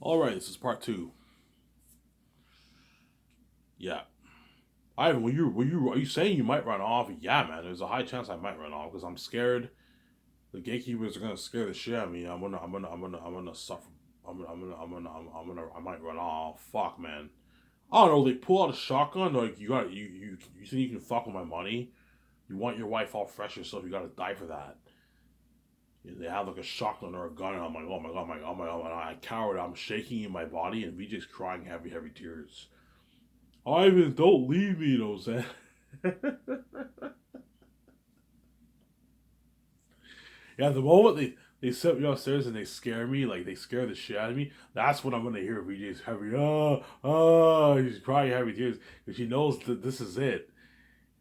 All right, this is part two. Yeah, Ivan, are you saying you might run off? Yeah, man. There's a high chance I might run off because I'm scared. The gatekeepers are gonna scare the shit out of me. I'm gonna suffer. I might run off. Fuck, man. I don't know. They pull out a shotgun. Like you think you can fuck with my money? You want your wife all fresh yourself? You gotta die for that. They have like a shotgun or a gun, and I'm like, oh my god, and I cowered. I'm shaking in my body, and VJ's crying heavy, heavy tears. Ivan, don't leave me, you know what I'm saying? Yeah, the moment they set me upstairs and they scare me, like they scare the shit out of me, that's when I'm gonna hear VJ's heavy, he's crying heavy tears, because she knows that this is it.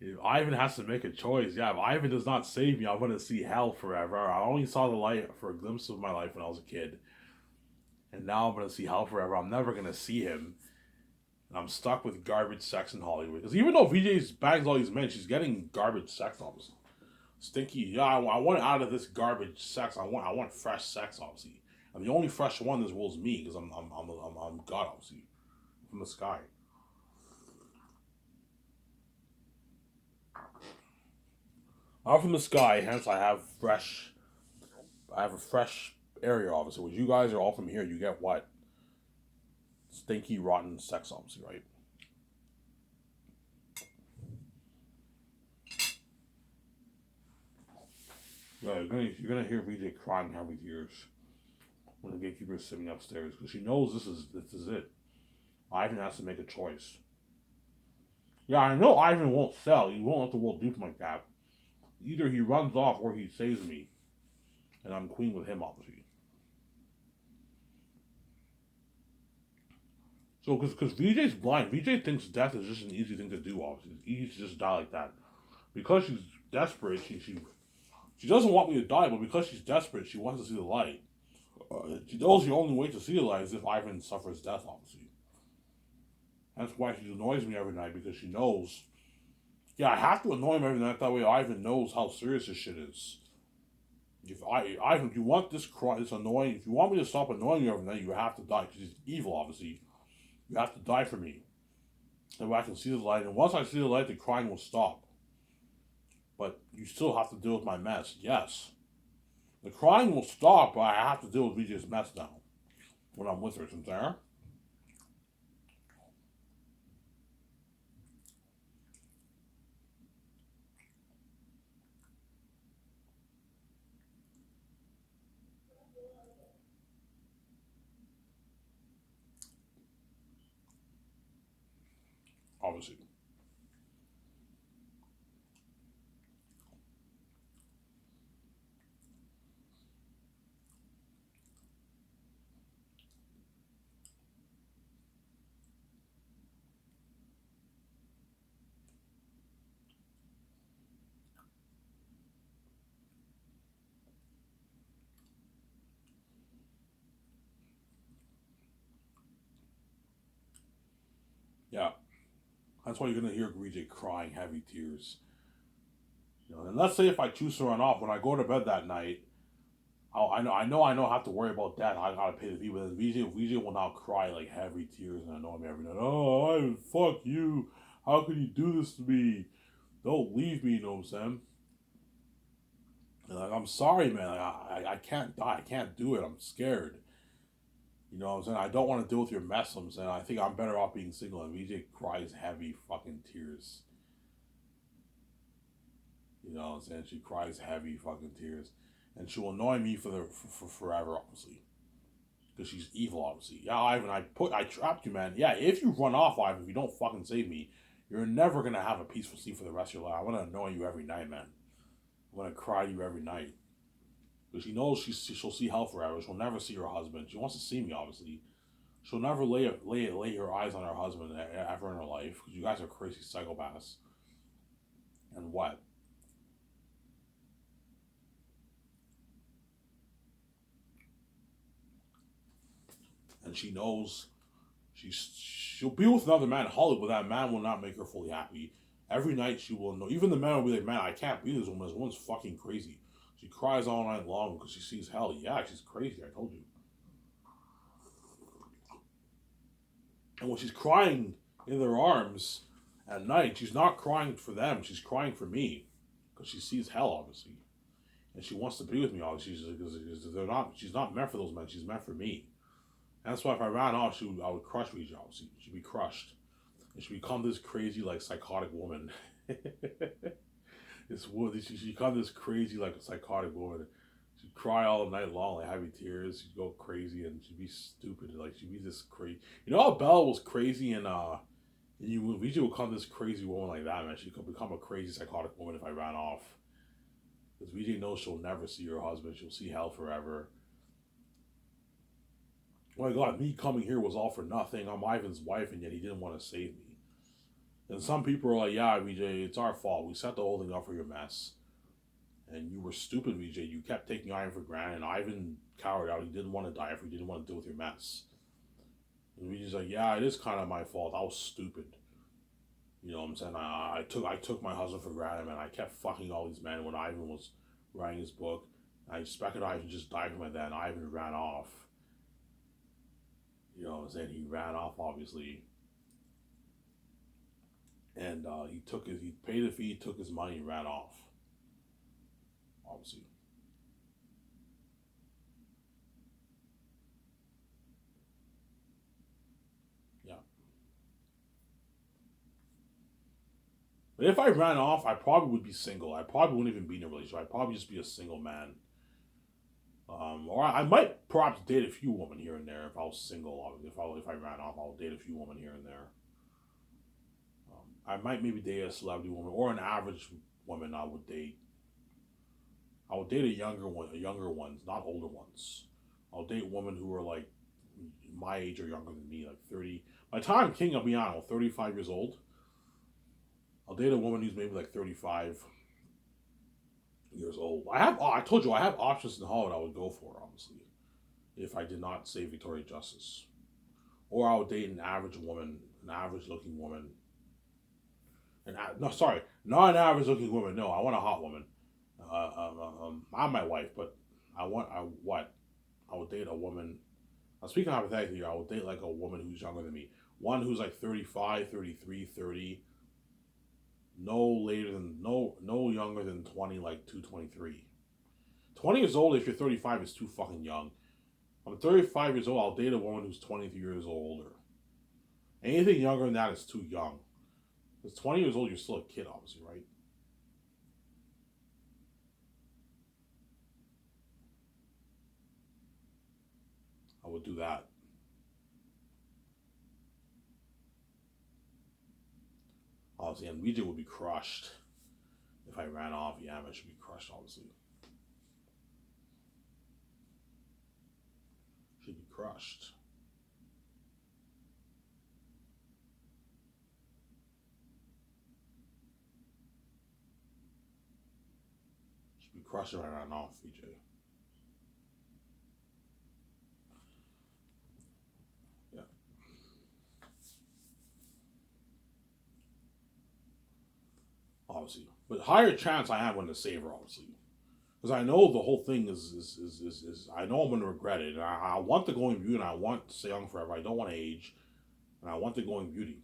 If Ivan has to make a choice. Yeah, if Ivan does not save me, I'm gonna see hell forever. I only saw the light for a glimpse of my life when I was a kid, and now I'm gonna see hell forever. I'm never gonna see him. And I'm stuck with garbage sex in Hollywood. Because even though VJ's bags all these men, she's getting garbage sex, obviously. Stinky. Yeah, I want out of this garbage sex. I want fresh sex, obviously. And the only fresh one in this world is me, because I'm God, obviously, from the sky. I'm from the sky, hence I have a fresh area, obviously. Which you guys are all from here. You get what? Stinky, rotten sex, obviously, right? Yeah, you're gonna hear VJ crying heavy tears when the gatekeeper is sitting upstairs because she knows this is it. Ivan has to make a choice. Yeah, I know Ivan won't sell. He won't let the world dupe him like that. Either he runs off or he saves me, and I'm queen with him, obviously. So, because VJ's blind, VJ thinks death is just an easy thing to do, obviously. It's easy to just die like that. Because she's desperate, she doesn't want me to die, but because she's desperate, she wants to see the light. She knows the only way to see the light is if Ivan suffers death, obviously. That's why she annoys me every night, because she knows. Yeah, I have to annoy him every night, that way Ivan knows how serious this shit is. Ivan, if you want this annoying, if you want me to stop annoying you every night, you have to die, because he's evil, obviously. You have to die for me. That way I can see the light, and once I see the light, the crying will stop. But you still have to deal with my mess, yes. The crying will stop, but I have to deal with VJ's mess now. When I'm with her, isn't there? Obviously. Yeah. That's why you're gonna hear VJ crying heavy tears. And let's say if I choose to run off, when I go to bed that night, I know I have to worry about that. I gotta pay the fee, but VJ will now cry like heavy tears and annoy me every night. Oh, I fuck you. How could you do this to me? Don't leave me, you know what I'm saying? And like, I'm sorry, man. Like, I can't die. I can't do it. I'm scared. You know what I'm saying? I don't want to deal with your mess. I'm saying I think I'm better off being single. And VJ cries heavy fucking tears. You know what I'm saying? She cries heavy fucking tears, and she will annoy me for forever, obviously, because she's evil, obviously. Yeah, Ivan, I trapped you, man. Yeah, if you run off, Ivan, if you don't fucking save me, you're never gonna have a peaceful sleep for the rest of your life. I'm gonna annoy you every night, man. I'm gonna cry to you every night. Because she knows she'll see hell forever. She'll never see her husband. She wants to see me, obviously. She'll never lay her eyes on her husband ever in her life. Because you guys are crazy psychopaths. And what? And she knows she'll be with another man in Hollywood. That man will not make her fully happy. Every night she will know. Even the man will be like, "Man, I can't be this woman. This woman's fucking crazy." She cries all night long because she sees hell. Yeah, she's crazy. I told you. And when she's crying in their arms at night, she's not crying for them. She's crying for me because she sees hell, obviously, and she wants to be with me. Obviously, because they're not. She's not meant for those men. She's meant for me. And that's why if I ran off, I would crush Rija. Obviously, she'd be crushed, and she'd become this crazy, like psychotic woman. She'd become this crazy, like psychotic woman. She'd cry all night long, like heavy tears. She'd go crazy, and she'd be stupid. Like she'd be this crazy. You know how Bella was crazy and you Vijay would become this crazy woman like that, man. She could become a crazy psychotic woman if I ran off. Because Vijay knows she'll never see her husband. She'll see hell forever. Oh my God, me coming here was all for nothing. I'm Ivan's wife, and yet he didn't want to save me. And some people are like, yeah, Vijay, it's our fault. We set the whole thing up for your mess. And you were stupid, Vijay. You kept taking Ivan for granted. And Ivan cowered out. He didn't want to die if he didn't want to deal with your mess. And Vijay's like, yeah, it is kind of my fault. I was stupid. You know what I'm saying? I took my husband for granted, man. I kept fucking all these men when Ivan was writing his book. I expected Ivan just died from it then. Ivan ran off. You know what I'm saying? He ran off, obviously. And he paid the fee, took his money, and ran off. Obviously. Yeah. But if I ran off, I probably would be single. I probably wouldn't even be in a relationship. I'd probably just be a single man. Or I might perhaps date a few women here and there if I was single. If I ran off, I'll date a few women here and there. I might maybe date a celebrity woman or an average woman. I would date. I would date younger ones, not older ones. I'll date women who are like my age or younger than me, like 30. By the time King, I'll be honest, 35 years old. I'll date a woman who's maybe like 35 years old. I told you, I have options in Hollywood I would go for, obviously, if I did not say Victoria Justice. Or I would date an average woman, an average looking woman. No, sorry, not an average looking woman. No, I want a hot woman. I'm my wife, but I would date a woman. I'm speaking hypothetically here. I would date like a woman who's younger than me. One who's like 35, 33, 30. No younger than 20, like 223. 20 years old if you're 35 is too fucking young. I'm 35 years old, I'll date a woman who's 23 years old older. Anything younger than that is too young. Because 20 years old, you're still a kid, obviously, right? I would do that. Obviously, and Vijay would be crushed. If I ran off, yeah, I should be crushed, obviously. Should be crushed. Should be crushed if I ran off, Vijay. Yeah, obviously. But higher chance I have when to save her, obviously. Because I know the whole thing is I know I'm going to regret it. And I want the going beauty and I want to stay young forever. I don't want to age. And I want the going beauty.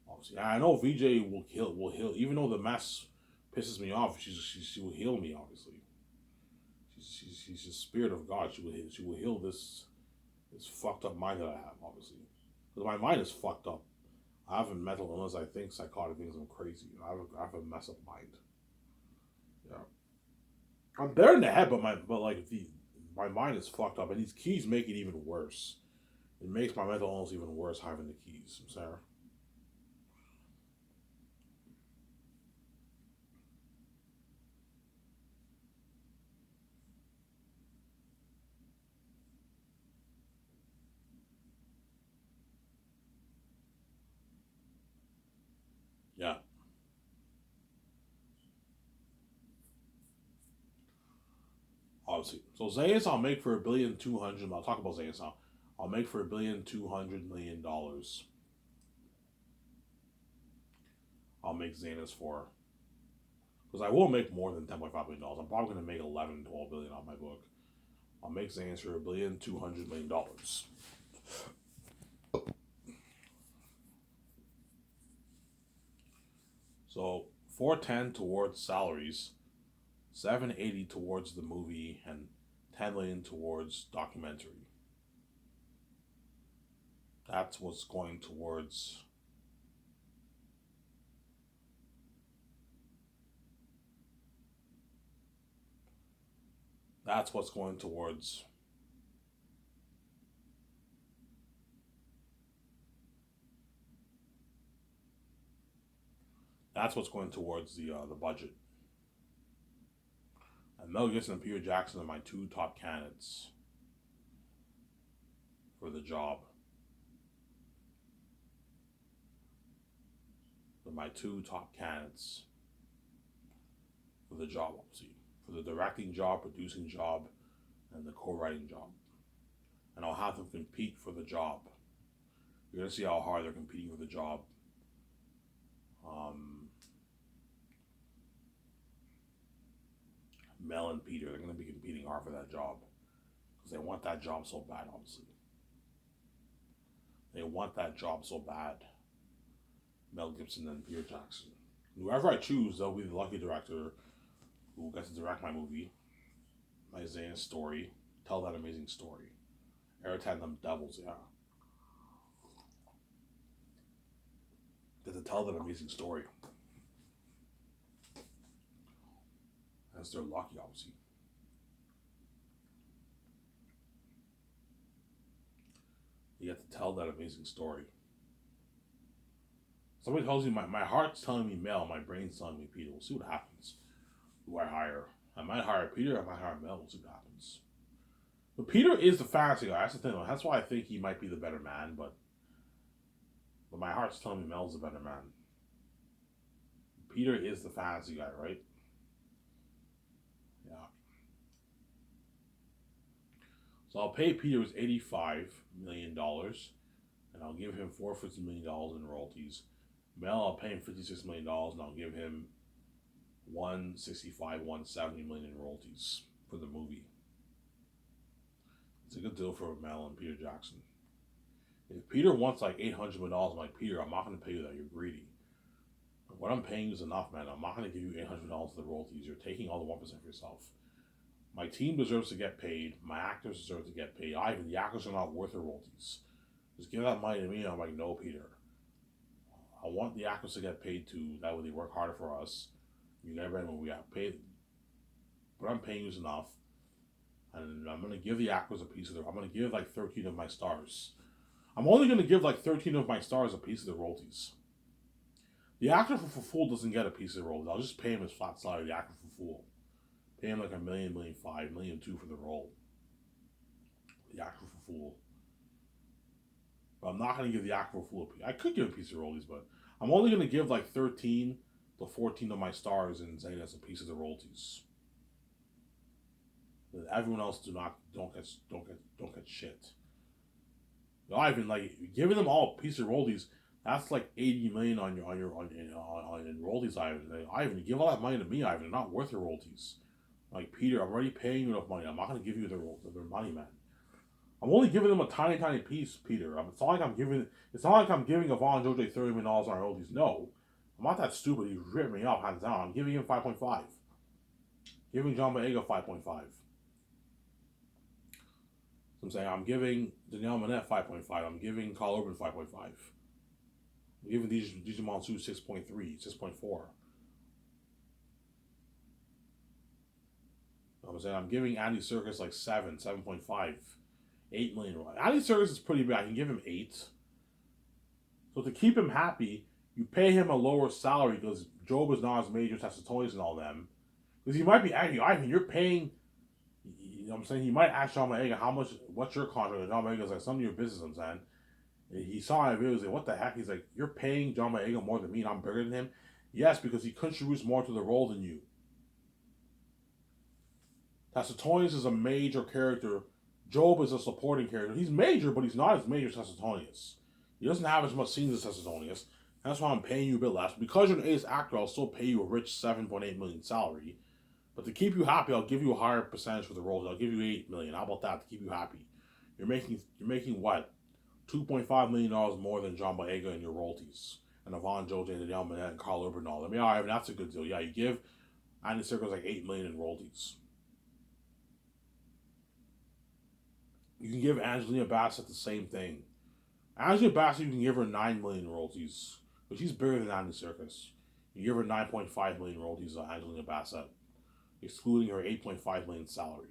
Obviously. And I know VJ will heal. Even though the mess pisses me off, she will heal me, obviously. She's the spirit of God. She will heal this fucked up mind that I have, obviously. Because my mind is fucked up. I have a mental illness. I think psychotic things. I'm crazy. I have a mess up mind. Yeah. I'm there in the head, but like my mind is fucked up, and these keys make it even worse. It makes my mental illness even worse having the keys, Sarah. Yeah, obviously. So Zayas, I'll make for 1,200,000,000. I'll talk about Zayas now. I'll make for $1,200,000,000. I'll make Zanis for because I will make more than $10.5 billion. I'm probably going to make 11, 12 billion on my book. I'll make Zanis for $1,200,000,000. So 410 towards salaries, 780 towards the movie, and 10 million towards documentary. That's what's going towards. That's what's going towards. That's what's going towards the budget. And Mel Gibson and Peter Jackson are my two top candidates for the job. They're my two top candidates for the job, obviously. For the directing job, producing job, and the co-writing job. And I'll have them compete for the job. You're gonna see how hard they're competing for the job. Mel and Peter, they're gonna be competing hard for that job because they want that job so bad. Obviously, they want that job so bad. Mel Gibson and Peter Jackson. Whoever I choose, they'll be the lucky director who gets to direct my movie, my Isaiah story, tell that amazing story. Airtime them devils, yeah. Get to tell that amazing story. As they're lucky, obviously. You get to tell that amazing story. Somebody tells you my heart's telling me Mel, my brain's telling me Peter. We'll see what happens. Who I hire. I might hire Peter, I might hire Mel, we'll see what happens. But Peter is the fantasy guy, that's the thing. That's why I think he might be the better man, but my heart's telling me Mel's the better man. Peter is the fantasy guy, right? Yeah. So I'll pay Peter his $85 million, and I'll give him $450 million in royalties. Mel, I'll pay him $56 million, and I'll give him $165, $170 million in royalties for the movie. It's a good deal for Mel and Peter Jackson. If Peter wants like $800 million, I'm like, Peter, I'm not going to pay you that. You're greedy. What I'm paying you is enough, man. I'm not going to give you $800 for the royalties. You're taking all the 1% for yourself. My team deserves to get paid. My actors deserve to get paid. The actors are not worth the royalties. Just give that money to me. And I'm like, no, Peter. I want the actors to get paid too. That way they work harder for us. You never know when we got paid. What I'm paying you is enough. And I'm going to give the actors a piece of I'm going to give like 13 of my stars. I'm only going to give like 13 of my stars a piece of the royalties. The actor for Fool doesn't get a piece of the royalties. I'll just pay him his flat salary, the actor for Fool. Pay him like $1 million, $1.5 million, $1.2 million for the role. The actor for Fool. But I'm not going to give the actor for Fool a piece. I could give a piece of royalties, but I'm only going to give like 13 to 14 of my stars and say that's a piece of the royalties. Everyone else don't get shit. Ivan, like giving them all a piece of royalties, that's like 80 million on royalties, Ivan. Ivan, give all that money to me, Ivan. They're not worth your royalties. Like Peter, I'm already paying you enough money. I'm not gonna give you their money, man. I'm only giving them a tiny piece, Peter. It's not like I'm giving Yvonne Joj $30 million on royalties. No, I'm not that stupid. He ripped me off hands down. I'm giving him 5.5. Giving John Boyega 5.5. I'm saying I'm giving Danielle Manette 5.5. I'm giving Carl Urban 5.5. I'm giving DJ Monsoon 6.3, 6.4. I'm saying I'm giving Andy Serkis like 7.5, $8 million. Andy Serkis is pretty bad. I can give him 8. So to keep him happy, you pay him a lower salary because Job is not as major as Tony's and all them. Because he might be angry. Ivan, you're paying. You know what I'm saying? He might ask John Boyega what's your contract? And John Boyega's like, some of your business, I'm saying. And he saw it, he was like, what the heck? He's like, you're paying John Boyega more than me and I'm bigger than him? Yes, because he contributes more to the role than you. Tacitus is a major character. Job is a supporting character. He's major, but he's not as major as Tacitus. He doesn't have as much scenes as Tacitus. That's why I'm paying you a bit less. Because you're an ace actor, I'll still pay you a rich $7.8 million salary. But to keep you happy, I'll give you a higher percentage for the roles. I'll give you $8 million. How about that to keep you happy? You're making what? $2.5 million more than John Boyega in your royalties. and Yvonne Joji and Danielle Minette and Carl Urban and all them. Yeah, I mean, that's a good deal. Yeah, you give Andy Serkis like $8 million in royalties. You can give Angelina Bassett the same thing. Angelina Bassett, you can give her $9 million in royalties, but she's bigger than Andy Serkis. You give her $9.5 million in royalties on Angelina Bassett, excluding her $8.5 million salary.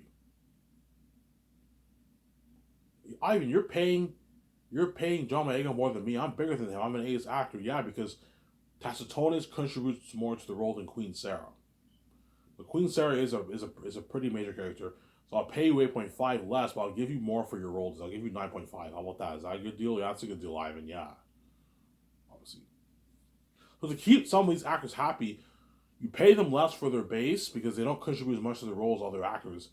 Ivan, you're paying John Boyega more than me. I'm bigger than him. I'm an ace actor, yeah, because Tacitus contributes more to the role than Queen Sarah. But Queen Sarah is a pretty major character, so I'll pay you 8.5 less, but I'll give you more for your roles. I'll give you 9.5. How about that? Is that a good deal? Yeah, that's a good deal, Ivan. Yeah, obviously. So to keep some of these actors happy, you pay them less for their base because they don't contribute as much to the roles as other actors.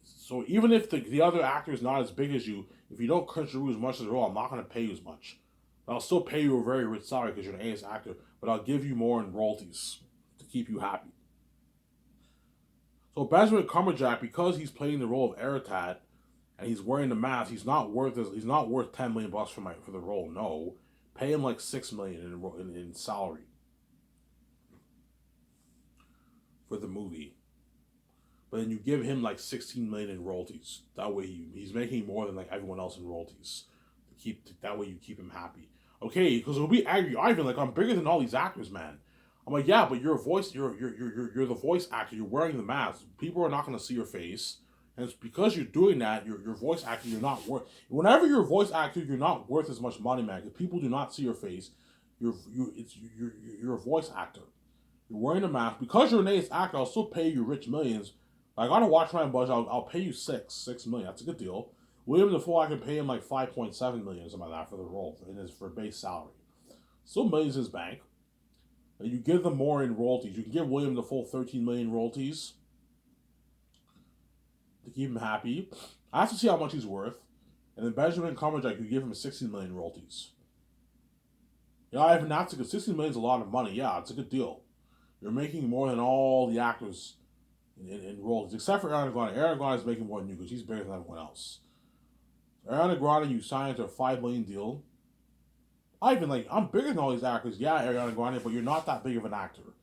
So even if the other actor is not as big as you, if you don't contribute as much to the role, I'm not going to pay you as much. But I'll still pay you a very rich salary because you're an A-list actor, but I'll give you more in royalties to keep you happy. So Benjamin Cumberbatch, because he's playing the role of Eretat and he's wearing the mask, he's not worth $10 million for the role. No, pay him like $6 million in salary for the movie. But then you give him like $16 million in royalties. That way he's making more than like everyone else in royalties. That way you keep him happy. Okay, because it'll be angry Ivan, like I'm bigger than all these actors, man. I'm like, yeah, but you're the voice actor. You're wearing the mask. People are not going to see your face, and it's because you're doing that. You're voice actor. You're not worth. Whenever you're a voice actor, you're not worth as much money, man. Because people do not see your face. You're a voice actor. You're wearing a mask because you're an ace actor. I'll still pay you rich millions. I gotta watch my budget. I'll pay you $6 million. That's a good deal. William Dafoe, I can pay him like $5.7 million or something like that for the role for base salary. Still millions in his bank. And you give them more in royalties. You can give William Dafoe $13 million royalties to keep him happy. I have to see how much he's worth. And then Benjamin Cumberbatch, you give him $16 million royalties. Yeah, Ivan, that's a good. $16 million is a lot of money. Yeah, it's a good deal. You're making more than all the actors in roles, except for Ariana Grande. Ariana Grande is making more than you because she's bigger than everyone else. Ariana Grande, you signed to a $5 million deal. I'm bigger than all these actors. Yeah, Ariana Grande, but you're not that big of an actor.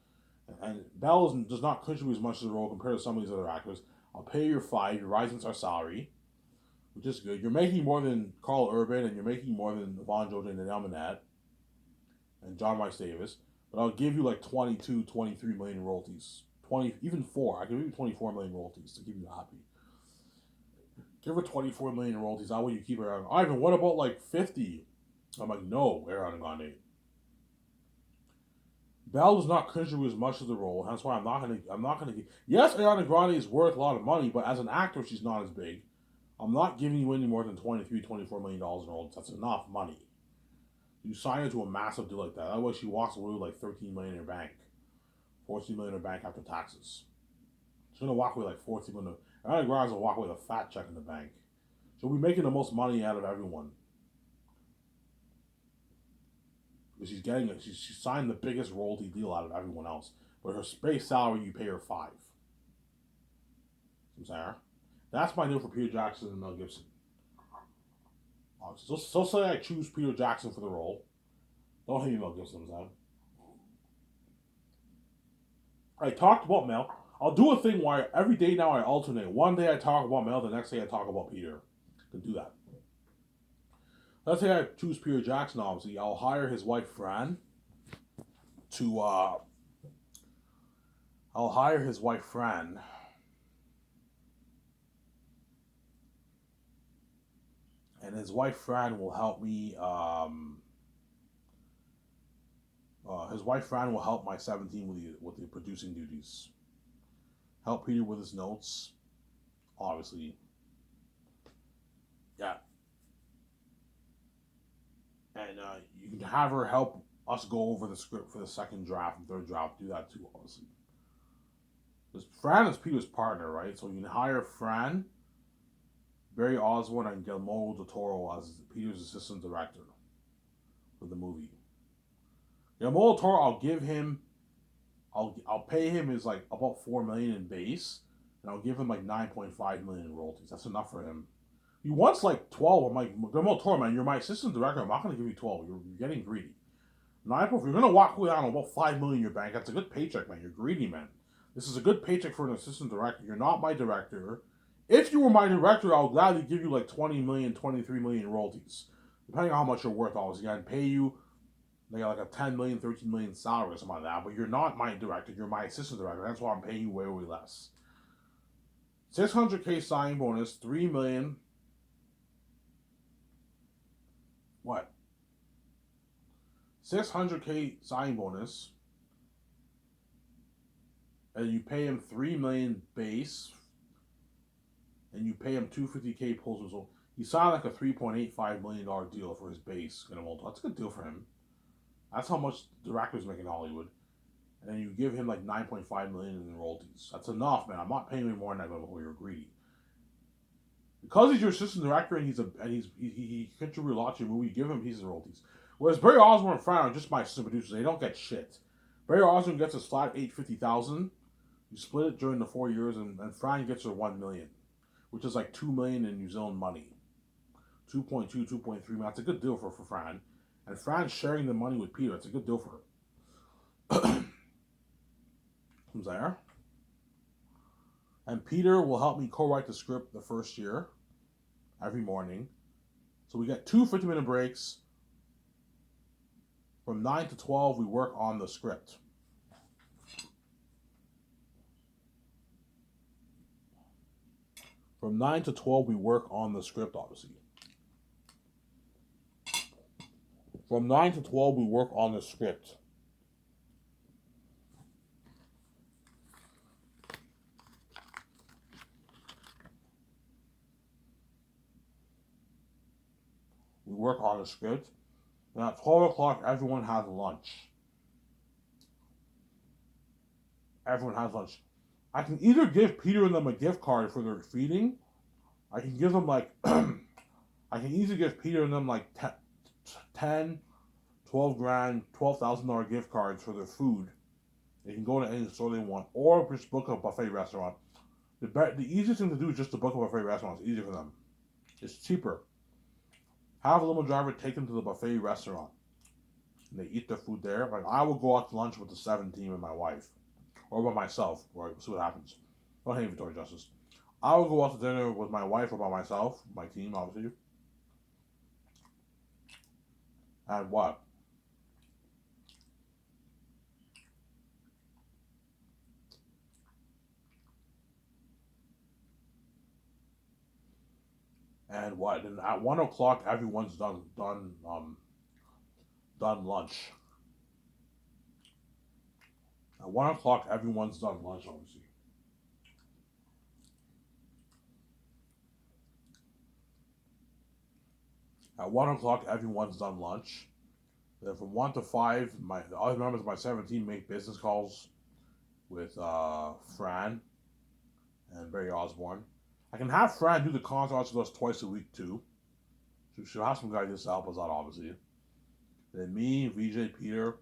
And Belle does not contribute as much to the role compared to some of these other actors. I'll pay you your $5. You're rising our salary, which is good. You're making more than Carl Urban, and you're making more than Yvonne Joji and Danielle Minette and John Rhys Davis. But I'll give you like 22, 23 million royalties. 20, even 4. I can give you 24 million royalties to keep you happy. Give her 24 million royalties. That way you keep her. Ivan, what about like 50? I'm like, no, Ariana Grande. Belle does not contribute as much to the role. That's why I'm not gonna. Yes, Ariana Grande is worth a lot of money, but as an actor, she's not as big. I'm not giving you any more than $23, $24 million in royalties. That's enough money. You sign her to a massive deal like that. Otherwise, she walks away with like $13 million in her bank. $14 million in her bank after taxes. She's gonna walk away like $14 million. Ariana Grande's gonna walk away with a fat check in the bank. She'll be making the most money out of everyone. Because she signed the biggest royalty deal out of everyone else. But her base salary, you pay her $5. I'm saying, that's my deal for Peter Jackson and Mel Gibson. So say I choose Peter Jackson for the role. Don't hate me, Mel Gibson, I'm saying. I talked about Mel. I'll do a thing where every day now I alternate. One day I talk about Mel, the next day I talk about Peter. I can do that. Let's say I choose Peter Jackson, obviously. I'll hire his wife, Fran, to, I'll hire his wife, Fran, and his wife, Fran, will help me, his wife, Fran, will help my 17 with the producing duties. Help Peter with his notes, obviously. Yeah. And you can have her help us go over the script for the second draft and third draft. Do that too, obviously. Because Fran is Peter's partner, right? So you can hire Fran, Barry Osborne, and Guillermo del Toro as Peter's assistant director for the movie. Guillermo del Toro, I'll give him, I'll pay him is like about $4 million in base, and I'll give him like $9.5 million in royalties. That's enough for him. He wants like 12. I'm like, Guillermo del Toro, man, you're my assistant director. I'm not going to give you 12. You're getting greedy. If you're gonna walk away on about $5 million in your bank, that's a good paycheck, man. You're greedy, man. This is a good paycheck for an assistant director. You're not my director. If you were my director, I would gladly give you like 20 million, 23 million royalties, depending on how much you're worth. Obviously, I'd pay you like a 10 million, 13 million salary or something like that. But you're not my director. You're my assistant director. That's why I'm paying you way, way less. 600K signing bonus, 3 million. What? 600K signing bonus, and you pay him 3 million base, and you pay him 250K post result. He signed like a $3.85 million deal for his base. That's a good deal for him. That's how much directors make in Hollywood. And then you give him like 9.5 million in royalties. That's enough, man. I'm not paying you more than that before you're greedy. Because he's your assistant director and he contributed a lot to your movie, you give him pieces of royalties. Whereas Barry Osborne and Fran are just my assistant producers. They don't get shit. Barry Osborne gets his flat $850,000. You split it during the 4 years, and Fran gets her $1 million, which is like $2 million in New Zealand money. 2.2, 2.3 million. That's a good deal for Fran. And Fran's sharing the money with Peter. It's a good deal for her. Who's there? And Peter will help me co-write the script the first year, every morning. So we get 2 50-minute breaks. From 9 to 12, we work on the script. From 9 to 12, we work on the script, obviously. From 9 to 12, we work on the script. We work on the script. And at 12 o'clock, everyone has lunch. Everyone has lunch. I can either give Peter and them a gift card for their feeding. I can give them like, I can easily give Peter and them like 10, 12 grand, $12,000 gift cards for their food. They can go to any store they want, or just book a buffet restaurant. The easiest thing to do is just to book a buffet restaurant. It's easier for them. It's cheaper. Have a limo driver take them to the buffet restaurant. And they eat their food there. Like, I will go out to lunch with the 7 team and my wife. Or by myself. Right? See what happens. Don't hate Victoria Justice. I will go out to dinner with my wife or by myself. My team, obviously. And what? And what? And at 1 o'clock, everyone's done lunch. At 1 o'clock, everyone's done lunch, obviously. At 1 o'clock, everyone's done lunch. Then from 1 to 5, the other members of my 17 make business calls with Fran and Barry Osborne. I can have Fran do the consults with us twice a week too. She'll have some guys to help us out, obviously. Then me, VJ, Peter,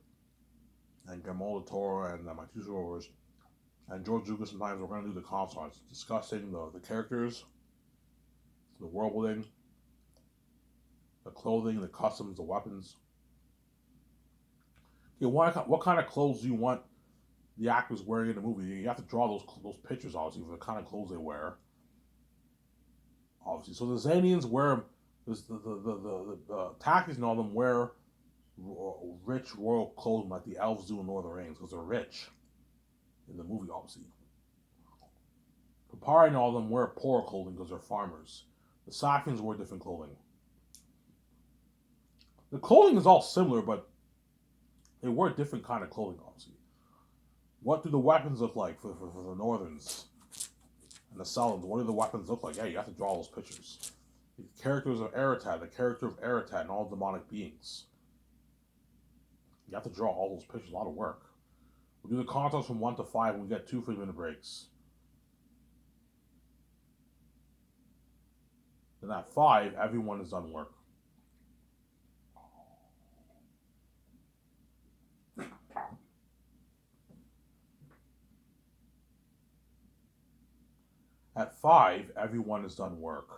and Guillermo del Toro, and my 2 rovers, and George Lucas. Sometimes we're going to do the consults, discussing the characters, the world building, the clothing, the customs, the weapons. Okay, what kind of clothes do you want the actors wearing in the movie? You have to draw those pictures, obviously, for the kind of clothes they wear. Obviously, so the Xanians wear the Takis and all them wear rich royal clothing like the elves do in Lord of the Rings because they're rich in the movie, obviously. Papari and all them wear poor clothing because they're farmers. The Sakians wear different clothing. The clothing is all similar, but they wear different kind of clothing, obviously. What do the weapons look like for the Northerns and the Selens? What do the weapons look like? Yeah, you have to draw those pictures. The characters of Eretad, the character of Eretad, and all demonic beings. You have to draw all those pictures. A lot of work. We do the contests from 1 to 5, and we get 2 50-minute breaks. Then at 5, everyone has done work. At 5, everyone has done work.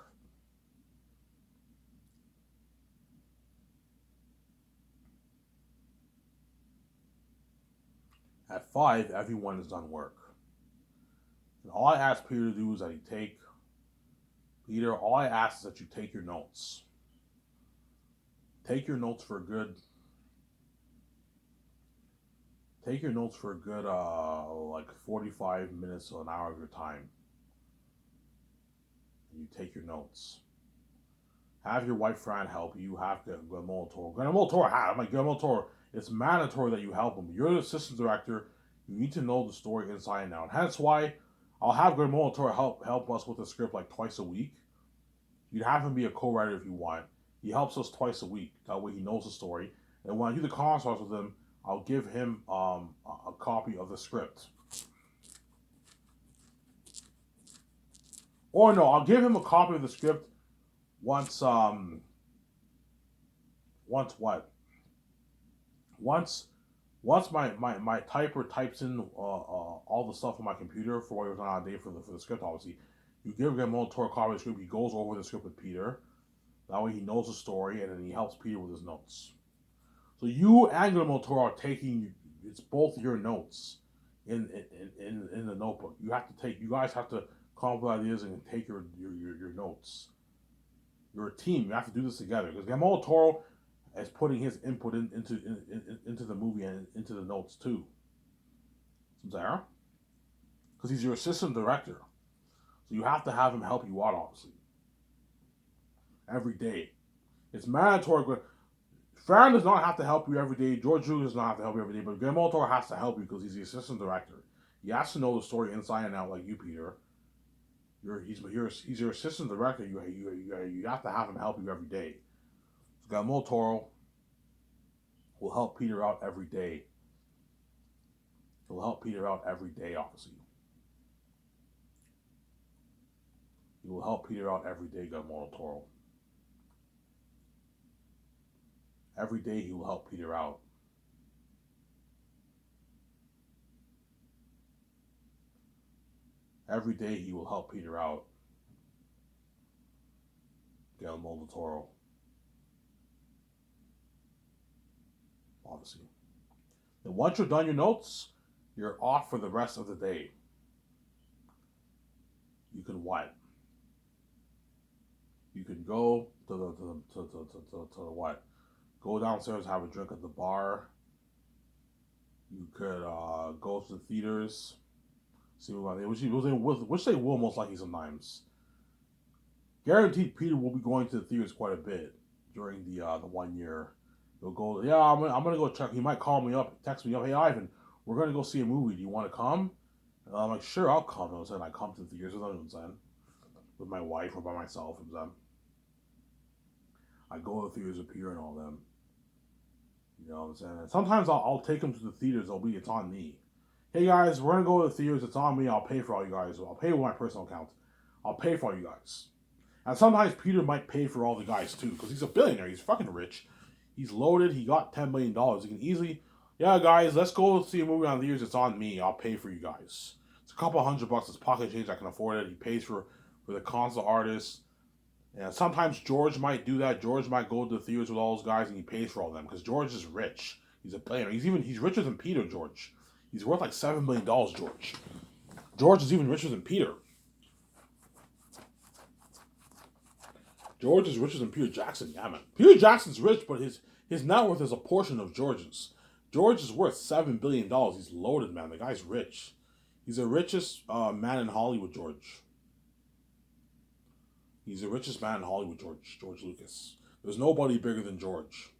At 5, everyone has done work. And all I ask Peter to do is that all I ask is that you take your notes. Take your notes for a good, like 45 minutes to an hour of your time. And you take your notes. Have your wife Fran help you. Have Guillermo del Toro. Guillermo del Toro, I'm like, Guillermo del Toro, it's mandatory that you help him. You're the assistant director. You need to know the story inside and out. Hence why I'll have Guillermo del Toro help us with the script like twice a week. You'd have him be a co-writer if you want. He helps us twice a week. That way he knows the story. And when I do the consults with him, I'll give him a copy of the script. Or no, I'll give him a copy of the script once my typer types in all the stuff on my computer for what he was on a day for the script, obviously. You give him a Toro copy of the script, he goes over the script with Peter. That way he knows the story and then he helps Peter with his notes. So you and Guillermo del Toro are taking, it's both your notes in the notebook. You guys have to come up with ideas and take your notes. You're a team. You have to do this together because Guillermo del Toro is putting his input into the movie and into the notes too. There, because he's your assistant director, so you have to have him help you out. Obviously, every day, it's mandatory. Farron does not have to help you every day. George Lucas does not have to help you every day, but Guillermo del Toro has to help you because he's the assistant director. He has to know the story inside and out, like you, Peter. He's your assistant director. You have to have him help you every day. So Guillermo del Toro will help Peter out every day. He'll help Peter out every day, obviously. He will help Peter out every day, Guillermo del Toro. Every day he will help Peter out. Every day he will help Peter out. Guillermo del Toro. Obviously. Then once you're done your notes, you're off for the rest of the day. You can what? You can go to the what? Go downstairs, have a drink at the bar. You could go to the theaters. See what which they will most likely sometimes. Guaranteed, Peter will be going to the theaters quite a bit during the 1 year. He'll go. Yeah, I'm gonna go check. He might call me up, text me up. Hey, Ivan, we're gonna go see a movie. Do you want to come? And I'm like, sure, I'll come. And I come to the theaters with my wife or by myself. I go to the theaters with Peter and all them. You know what I'm saying? And sometimes I'll take them to the theaters. It's on me. Hey guys, we're gonna go to the theaters. It's on me. I'll pay for all you guys. I'll pay with my personal account. I'll pay for all you guys. And sometimes Peter might pay for all the guys too, because he's a billionaire. He's fucking rich. He's loaded. He got $10 million. He can easily, yeah, guys, let's go see a movie on the theaters. It's on me. I'll pay for you guys. It's a couple $100. It's pocket change. I can afford it. He pays for the console artists. And sometimes George might do that. George might go to the theaters with all those guys and he pays for all of them because George is rich. He's a billionaire. He's richer than Peter, George. He's worth like $7 million, George. George is even richer than Peter. George is richer than Peter Jackson. Yeah, man. Peter Jackson's rich, but his net worth is a portion of George's. George is worth $7 billion. He's loaded, man. The guy's rich. He's the richest man in Hollywood, George. He's the richest man in Hollywood, George Lucas. There's nobody bigger than George.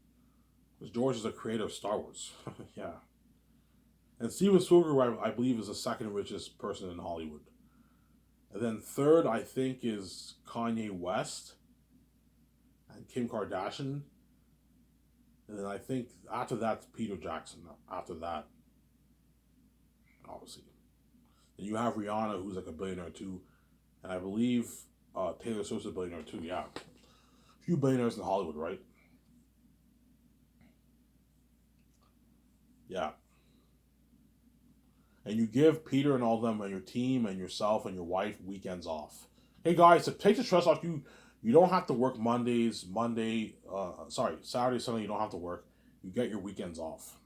Because George is the creator of Star Wars. Yeah. And Steven Spielberg, I believe, is the second richest person in Hollywood. And then third, I think, is Kanye West and Kim Kardashian. And then I think after that's Peter Jackson. After that, obviously. Then you have Rihanna, who's like a billionaire too. And I believe Taylor Swift's a billionaire too, yeah. A few billionaires in Hollywood, right? Yeah. And you give Peter and all of them and your team and yourself and your wife weekends off. Hey guys, to take the stress off you, you don't have to work Saturday, Sunday, you don't have to work. You get your weekends off.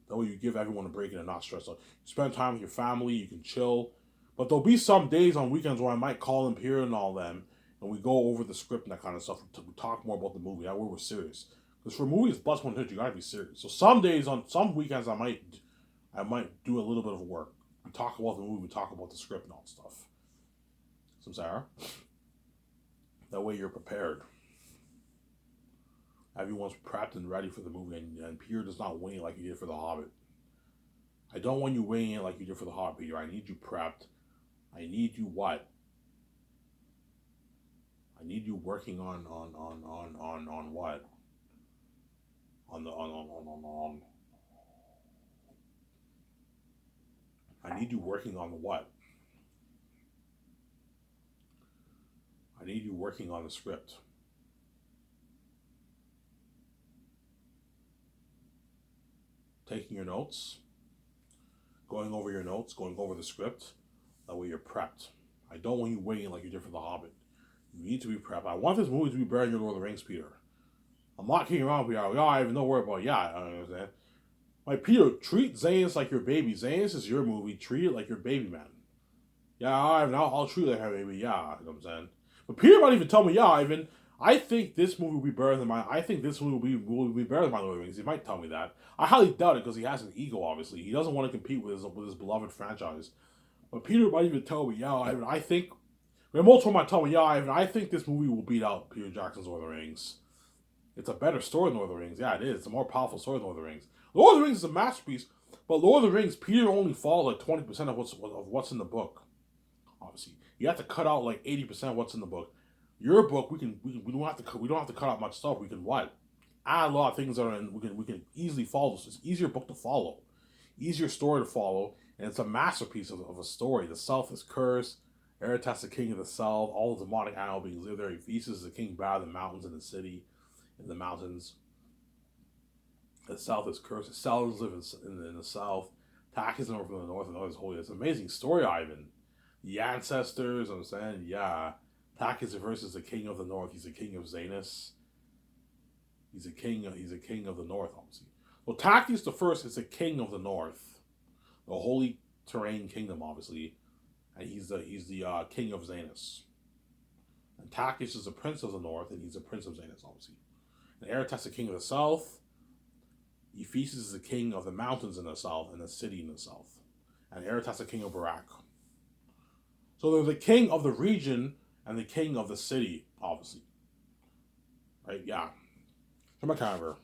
That way you give everyone a break and they're not stressed out. You spend time with your family, you can chill. But there'll be some days on weekends where I might call Imperial and all them, and we go over the script and that kind of stuff. We talk more about the movie. That way we're serious. Because for movies, plus 100, you gotta be serious. So some days, on some weekends, I might do a little bit of work. We talk about the movie, we talk about the script and all that stuff. So Sarah, that way you're prepared. Everyone's prepped and ready for the movie, and Peter does not wing it like he did for The Hobbit. I don't want you winging it like you did for The Hobbit, Peter. I need you prepped. I need you what? I need you working on what? On I need you working on the what? I need you working on the script. Taking your notes, going over your notes, going over the script. That way you're prepped. I don't want you waiting like you did for The Hobbit. You need to be prepped. I want this movie to be better than your Lord of the Rings, Peter. I'm not kidding around, Peter. I have no word about I understand. Like, Peter, treat Zanus like your baby. Zanus is your movie. Treat it like your baby, man. Yeah, Ivan, I'll treat it like my baby. Yeah, you know what I'm saying? But Peter might even tell me, yeah, Ivan, I think this movie will be better than I think this movie will be better than my Lord of the Rings. He might tell me that. I highly doubt it because he has an ego, obviously. He doesn't want to compete with his beloved franchise. But Peter might even tell me, yeah, Ivan, I think... Remote might tell me, yeah, Ivan, I think this movie will beat out Peter Jackson's Lord of the Rings. It's a better story than Lord of the Rings. Yeah, it is. It's a more powerful story than Lord of the Rings. Lord of the Rings is a masterpiece, but Lord of the Rings, Peter only follows like 20% of what's in the book. Obviously, you have to cut out like 80% of what's in the book. Your book, we don't have to cut out much stuff. We can what? Add a lot of things that are in. We can easily follow this. It's an easier book to follow, easier story to follow, and it's a masterpiece of a story. The South is cursed. Eretas, the king of the South, all the demonic animal beings live there. Ephesus is the king bad in the mountains and the city, in the mountains. The South is cursed. The Salamans live in the South. Tak is over from the North, and North is holy. It's an amazing story, Ivan. The ancestors, I'm saying, yeah. Takis versus the king of the North. He's the king of Zanus. He's a king of the North, obviously. Well, Takis the first is the king of the North, the Holy Terrain Kingdom, obviously, and he's the king of Zanus. And Takis is the prince of the North, and he's the prince of Zanus, obviously. And Eretas, the king of the South. Ephesus is the king of the mountains in the South and the city in the South. And Eretas, the king of Barak. So they're the king of the region and the king of the city, obviously. Right? Yeah. Come on, Carver.